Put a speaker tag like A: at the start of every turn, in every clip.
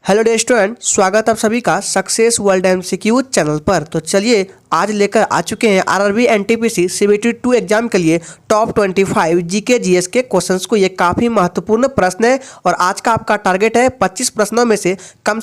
A: Hello dear student, स्वागत आप सभी का सक्सेस वर्ल्ड एमसीक्यू चैनल पर। तो चलिए आज लेकर आ चुके हैं आरआरबी एनटीपीसी सीबीटी 2 एग्जाम के लिए टॉप 25 जीके जीएस के क्वेश्चंस को। ये काफ़ी महत्वपूर्ण प्रश्न है और आज का आपका टारगेट है 25 प्रश्नों में से कम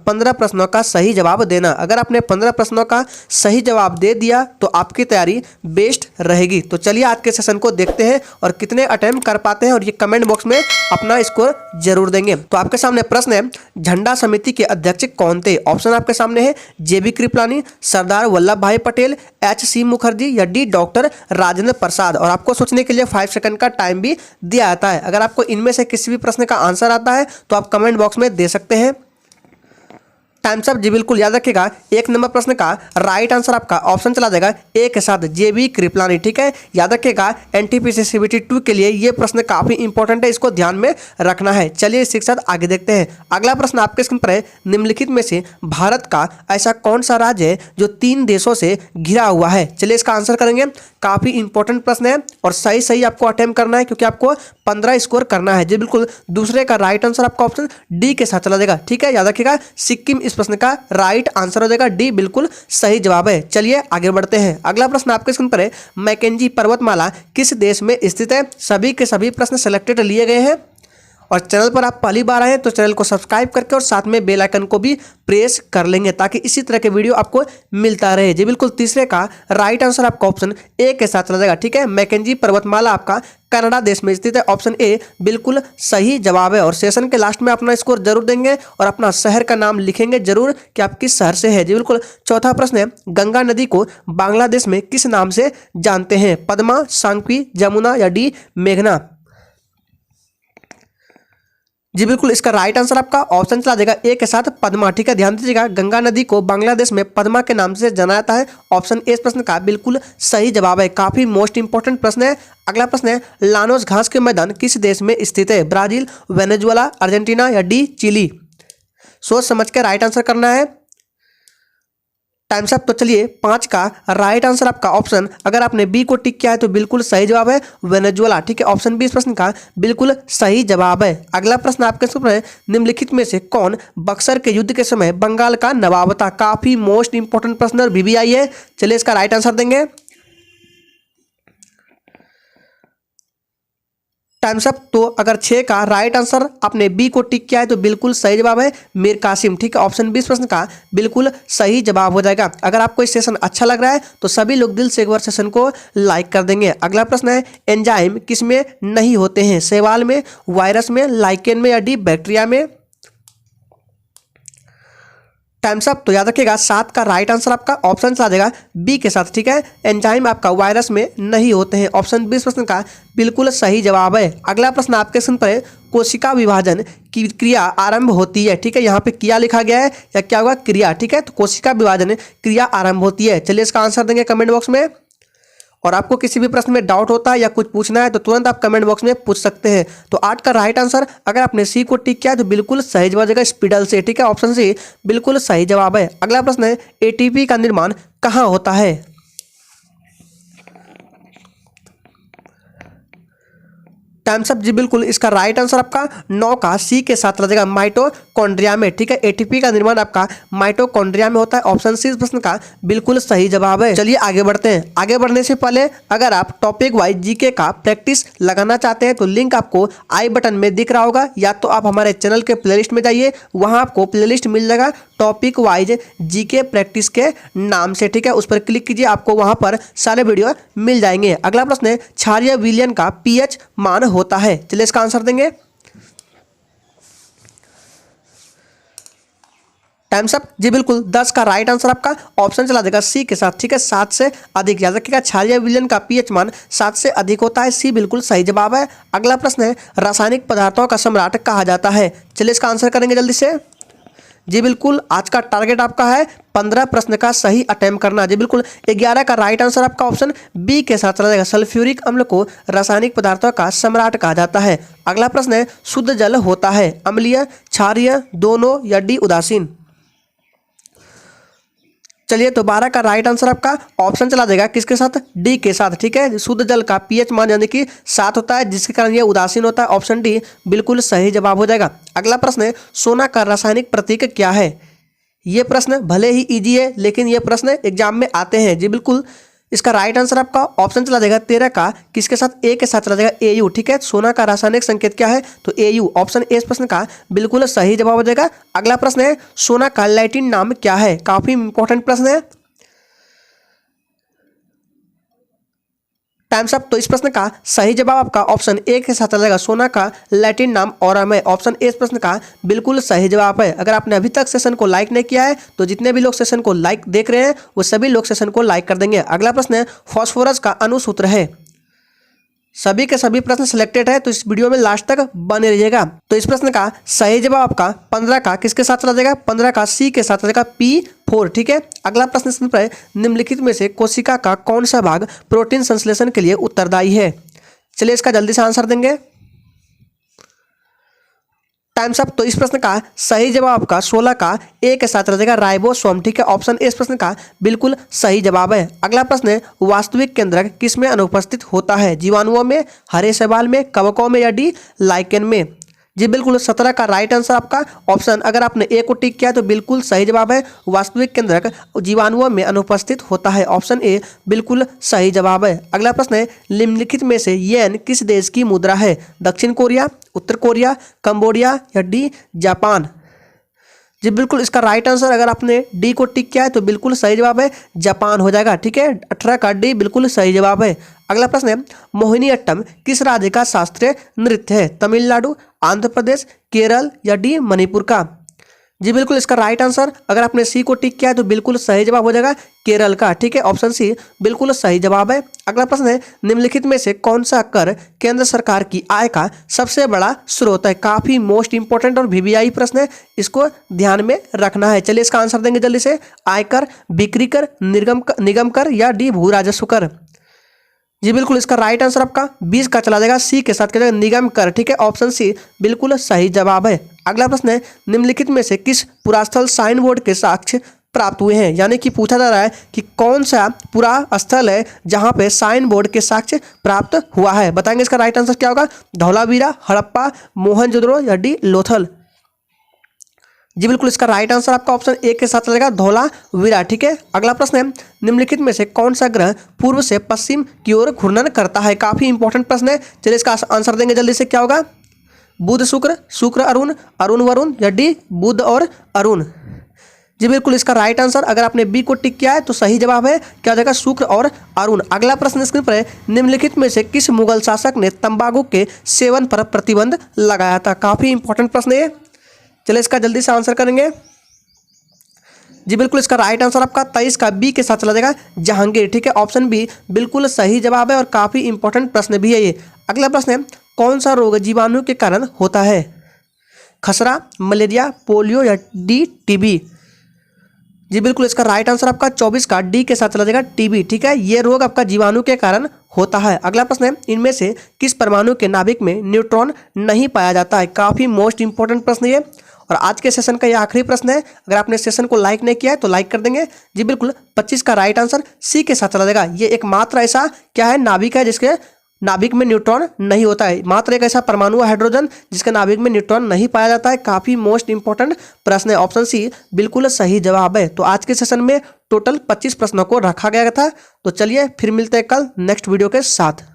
A: 15 प्रश्नों का सही जवाब देना। अगर आपने 15 प्रश्नों का सही जवाब दे दिया तो आपकी तैयारी बेस्ट रहेगी। तो चलिए आज के सेशन को देखते हैं और कितने अटेम्प्ट कर पाते हैं और ये कमेंट बॉक्स में अपना स्कोर जरूर देंगे। तो आपके सामने प्रश्न है, झंडा समिति के अध्यक्ष कौन थे? ऑप्शन आपके सामने है जेबी कृपलानी, सरदार वल्लभ भाई पटेल, एच.सी. मुखर्जी या डी डॉक्टर राजेंद्र प्रसाद। और आपको सोचने के लिए 5 सेकंड का टाइम भी दिया जाता है। अगर आपको इनमें से किसी भी प्रश्न का आंसर आता है तो आप कमेंट बॉक्स में दे सकते हैं। टाइम्स अप जी, बिल्कुल याद रखिएगा। 1 नंबर प्रश्न का राइट आंसर आपका ऑप्शन चला जाएगा ए के साथ जेबी कृपलानी। ठीक है, याद रखिएगा। एनटीपीसी सीबीटी 2 के लिए ये प्रश्न काफी इंपॉर्टेंट है, इसको ध्यान में रखना है। चलिए इसी के साथ आगे देखते हैं। अगला प्रश्न आपके स्क्रीन पर है, निम्नलिखित में से भारत का ऐसा कौन सा राज्य है जो 3 देशों से घिरा हुआ है? चलिए इसका आंसर करेंगे। काफी इंपॉर्टेंट प्रश्न है और सही आपको अटेम्प्ट करना है क्योंकि आपको 15 स्कोर करना है जी। बिल्कुल दूसरे का राइट आंसर आपका ऑप्शन डी के साथ चला जाएगा। ठीक है, याद रखिएगा। सिक्किम इस प्रश्न का राइट आंसर हो जाएगा, डी बिल्कुल सही जवाब है। चलिए आगे बढ़ते हैं। अगला प्रश्न आपके स्क्रीन पर है, मैकेंजी पर्वतमाला किस देश में स्थित है? सभी के सभी प्रश्न सिलेक्टेड लिए गए हैं और चैनल पर आप पहली बार आए हैं तो चैनल को सब्सक्राइब करके और साथ में बेल आइकन को भी प्रेस कर लेंगे ताकि इसी तरह के वीडियो आपको मिलता रहे जी। बिल्कुल तीसरे का राइट आंसर आपका ऑप्शन ए के साथ चला जाएगा। ठीक है, मैकेंजी पर्वतमाला आपका कनाडा देश में स्थित है, ऑप्शन ए बिल्कुल सही जवाब है। और सेशन के लास्ट में अपना स्कोर जरूर देंगे और अपना शहर का नाम लिखेंगे जरूर कि आप किस शहर से है जी। बिल्कुल चौथा प्रश्न है, गंगा नदी को बांग्लादेश में किस नाम से जानते हैं? पद्मा, सांक्वी, जमुना या डी मेघना? जी बिल्कुल, इसका राइट आंसर आपका ऑप्शन चला जाएगा ए के साथ पद्मा। ठीक है, ध्यान दीजिएगा। गंगा नदी को बांग्लादेश में पद्मा के नाम से जाना जाता है, ऑप्शन ए इस प्रश्न का बिल्कुल सही जवाब है। काफी मोस्ट इंपॉर्टेंट प्रश्न है। अगला प्रश्न है, लानोस घास के मैदान किस देश में स्थित है? ब्राजील, वेनेजुएला, अर्जेंटीना या डी चिली? सोच समझ के राइट आंसर करना है। Times up. तो चलिए 5 का राइट आंसर आपका ऑप्शन, अगर आपने बी को टिक किया है तो बिल्कुल सही जवाब है वेनेजुएला। ठीक है, ऑप्शन बी इस प्रश्न का बिल्कुल सही जवाब है। अगला प्रश्न आपके सामने, निम्नलिखित में से कौन बक्सर के युद्ध के समय बंगाल का नवाब था? काफी मोस्ट इंपॉर्टेंट प्रश्न और VVI है। चलिए इसका राइट आंसर देंगे। Times up. तो अगर 6 का राइट आंसर आपने बी को टिक किया है तो बिल्कुल सही जवाब है मीर कासिम। ठीक है, ऑप्शन 20 प्रश्न का बिल्कुल सही जवाब हो जाएगा। अगर आपको इस सेशन अच्छा लग रहा है तो सभी लोग दिल से एक बार सेशन को लाइक कर देंगे। अगला प्रश्न है, एंजाइम किसमें नहीं होते हैं? शैवाल में, वायरस में, लाइकेन में या डी बैक्टीरिया में? Times up. तो याद रखिएगा 7 का राइट आंसर आपका ऑप्शन चला जाएगा बी के साथ। ठीक है, एंजाइम आपका वायरस में नहीं होते हैं, ऑप्शन 20 प्रश्न का बिल्कुल सही जवाब है। अगला प्रश्न आपके स्क्रीन पर है, कोशिका विभाजन की क्रिया आरंभ होती है? ठीक है, यहाँ पे क्रिया लिखा गया है या क्या होगा? क्रिया। ठीक है, तो कोशिका विभाजन क्रिया आरंभ होती है। चलिए इसका आंसर देंगे कमेंट बॉक्स में। और आपको किसी भी प्रश्न में डाउट होता है या कुछ पूछना है तो तुरंत आप कमेंट बॉक्स में पूछ सकते हैं। तो 8 का राइट आंसर, अगर आपने सी को टिक किया तो बिल्कुल सही जवाब देगा स्पीडल से। ठीक है, ऑप्शन सी बिल्कुल सही जवाब है। अगला प्रश्न है, एटीपी का निर्माण कहाँ होता है? Times up. जी बिल्कुल, इसका राइट आंसर आपका 9 का सी के साथ रहेगा माइटोकॉन्ड्रिया में। ठीक है, एटीपी का निर्माण आपका माइटोकॉन्ड्रिया में होता है, ऑप्शन सी इस प्रश्न का बिल्कुल सही जवाब है। चलिए आगे बढ़ते हैं। आगे बढ़ने से पहले अगर आप टॉपिक वाइज जीके का प्रैक्टिस लगाना चाहते हैं तो लिंक आपको आई बटन में दिख रहा होगा, या तो आप हमारे चैनल के प्लेलिस्ट में जाइए, वहां आपको प्लेलिस्ट मिल जाएगा टॉपिक वाइज जीके प्रैक्टिस के नाम से। ठीक है, उस पर क्लिक कीजिए, आपको वहां पर सारे वीडियो मिल जाएंगे। अगला प्रश्न है, क्षारीय विलयन का पीएच मान होता है? चलिए इसका आंसर देंगे। Times up. जी बिल्कुल 10 का राइट आंसर आपका ऑप्शन चला देगा सी के साथ। ठीक है, 7 से अधिक। याद रखिएगा क्षारीय विलयन का पीएच मान 7 से अधिक होता है, सी बिल्कुल सही जवाब है। अगला प्रश्न है, रासायनिक पदार्थों का सम्राट कहा जाता है? चलिए इसका आंसर करेंगे जल्दी से। जी बिल्कुल, आज का टारगेट आपका है 15 प्रश्न का सही अटेम्प्ट करना। जी बिल्कुल 11 का राइट आंसर आपका ऑप्शन बी के साथ चला जाएगा। सल्फ्यूरिक अम्ल को रासायनिक पदार्थों का सम्राट कहा जाता है। अगला प्रश्न है, शुद्ध जल होता है अम्लीय, क्षारीय, दोनों या डी उदासीन? चलिए तो 12 का राइट आंसर आपका ऑप्शन चला जाएगा किसके साथ, डी के साथ। ठीक है, शुद्ध जल का पीएच मान यानी कि 7 होता है, जिसके कारण ये उदासीन होता है। ऑप्शन डी बिल्कुल सही जवाब हो जाएगा। अगला प्रश्न है, सोना का रासायनिक प्रतीक क्या है। ये प्रश्न भले ही इजी है लेकिन ये प्रश्न एग्जाम में आते हैं। जी बिल्कुल, इसका राइट आंसर आपका ऑप्शन चला जाएगा 13 का किसके साथ, ए के साथ चला जाएगा, एयू। ठीक है, सोना का रासायनिक संकेत क्या है, तो एयू। ऑप्शन ए इस प्रश्न का बिल्कुल सही जवाब हो जाएगा। अगला प्रश्न है, सोना का लैटिन नाम क्या है। काफी इंपॉर्टेंट प्रश्न है। Times up. तो इस प्रश्न का सही जवाब आपका ऑप्शन ए के साथ चला जाएगा, सोना का लैटिन नाम ऑरम है। ऑप्शन ए इस प्रश्न का बिल्कुल सही जवाब है। अगर आपने अभी तक सेशन को लाइक नहीं किया है तो जितने भी लोग सेशन को लाइक देख रहे हैं वो सभी लोग सेशन को लाइक कर देंगे। अगला प्रश्न है, फास्फोरस का अणुसूत्र है। सभी के सभी प्रश्न सिलेक्टेड है तो इस वीडियो में लास्ट तक बने रहिएगा। तो इस प्रश्न का सही जवाब आपका 15 का किसके साथ चला जाएगा, 15 का सी के साथ चला जाएगा, P4। ठीक है, अगला प्रश्न इसमें पर निम्नलिखित में से कोशिका का कौन सा भाग प्रोटीन संश्लेषण के लिए उत्तरदायी है। चलिए इसका जल्दी से आंसर देंगे। Times up. तो इस प्रश्न का सही जवाब आपका 16 का ए के साथ रहेगा, राइबोसोम। ठीक है, ऑप्शन ए इस प्रश्न का बिल्कुल सही जवाब है। अगला प्रश्न है, वास्तविक केंद्रक किस में अनुपस्थित होता है। जीवाणुओं में, हरे शैवाल में, कवकों में या डी लाइकेन में। जी बिल्कुल, 17 का राइट आंसर आपका ऑप्शन, अगर आपने ए को टिक किया तो बिल्कुल सही जवाब है। वास्तविक केंद्रक जीवाणुओं में अनुपस्थित होता है। ऑप्शन ए बिल्कुल सही जवाब है। अगला प्रश्न है, निम्नलिखित में से येन किस देश की मुद्रा है। दक्षिण कोरिया, उत्तर कोरिया, कंबोडिया या डी जापान। जी बिल्कुल, इसका राइट आंसर अगर आपने डी को टिक किया है तो बिल्कुल सही जवाब है, जापान हो जाएगा। ठीक है, 18 का डी बिल्कुल सही जवाब है। अगला प्रश्न है, मोहिनीअट्टम किस राज्य का शास्त्रीय नृत्य है। तमिलनाडु, आंध्र प्रदेश, केरल या डी मणिपुर का। जी बिल्कुल, इसका राइट आंसर अगर आपने सी को टिक किया है तो बिल्कुल सही जवाब हो जाएगा, केरल का। ठीक है, ऑप्शन सी बिल्कुल सही जवाब है। अगला प्रश्न है, निम्नलिखित में से कौन सा कर केंद्र सरकार की आय का सबसे बड़ा स्रोत है। काफी मोस्ट इंपोर्टेंट और वीवीआई प्रश्न है, इसको ध्यान में रखना है। चलिए इसका आंसर देंगे जल्दी से। आयकर, बिक्री कर, निगम कर या डी भू राजस्व कर। जी बिल्कुल, इसका राइट आंसर आपका 20 का चला जाएगा, सी के साथ चला जाएगा, निगम कर। ठीक है, ऑप्शन सी बिल्कुल सही जवाब है। अगला प्रश्न है, निम्नलिखित में से किस पुरास्थल साइन बोर्ड के साक्ष्य प्राप्त हुए हैं। यानी कि पूछा जा रहा है कि कौन सा पूरा स्थल है जहां पे साइन बोर्ड के साक्ष्य प्राप्त हुआ है। बताएंगे इसका राइट आंसर क्या होगा, धौलावीरा, हड़प्पा, मोहनजोदड़ो या डी लोथल। जी बिल्कुल, इसका राइट आंसर आपका ऑप्शन ए के साथ चलेगा, धौलावीरा। ठीक है, अगला प्रश्न है, निम्नलिखित में से कौन सा ग्रह पूर्व से पश्चिम की ओर घूर्णन करता है। काफी इंपॉर्टेंट प्रश्न है, चलिए इसका आंसर देंगे जल्दी से। क्या होगा, बुध शुक्र, शुक्र अरुण, अरुण वरुण या डी बुध और अरुण। जी बिल्कुल, इसका राइट आंसर अगर आपने बी को टिक किया है तो सही जवाब है, क्या हो जाएगा, शुक्र और अरुण। अगला प्रश्न स्क्रीन पर है, निम्नलिखित में से किस मुगल शासक ने तंबाकू के सेवन पर प्रतिबंध लगाया था। काफी इंपॉर्टेंट प्रश्न है, चलिए इसका जल्दी से आंसर करेंगे। जी बिल्कुल, इसका राइट आंसर आपका 23 का बी के साथ चला जाएगा, जहांगीर। ठीक है, ऑप्शन बी बिल्कुल सही जवाब है और काफी इंपॉर्टेंट प्रश्न भी है ये। अगला प्रश्न है, कौन सा रोग जीवाणु के कारण होता है। खसरा, मलेरिया, पोलियो या डी टीबी। जी बिल्कुल, इसका राइट आंसर आपका 24 का डी के साथ चला जाएगा, टीबी। ठीक है, ये रोग आपका जीवाणु के कारण होता है। अगला प्रश्न है, इनमें से किस परमाणु के नाभिक में न्यूट्रॉन नहीं पाया जाता है। काफी मोस्ट इंपॉर्टेंट प्रश्न ये और आज के सेशन का ये आखिरी प्रश्न है। अगर आपने सेशन को लाइक नहीं किया है तो लाइक कर देंगे। जी बिल्कुल, 25 का राइट आंसर सी के साथ चला जाएगा। ये एकमात्र ऐसा क्या है नाभिक है जिसके नाभिक में न्यूट्रॉन नहीं होता है। मात्र एक ऐसा परमाणु हाइड्रोजन जिसके नाभिक में न्यूट्रॉन नहीं पाया जाता है। काफी मोस्ट इंपॉर्टेंट प्रश्न है, ऑप्शन सी बिल्कुल सही जवाब है। तो आज के सेशन में टोटल 25 प्रश्नों को रखा गया था। तो चलिए फिर मिलते हैं कल नेक्स्ट वीडियो के साथ।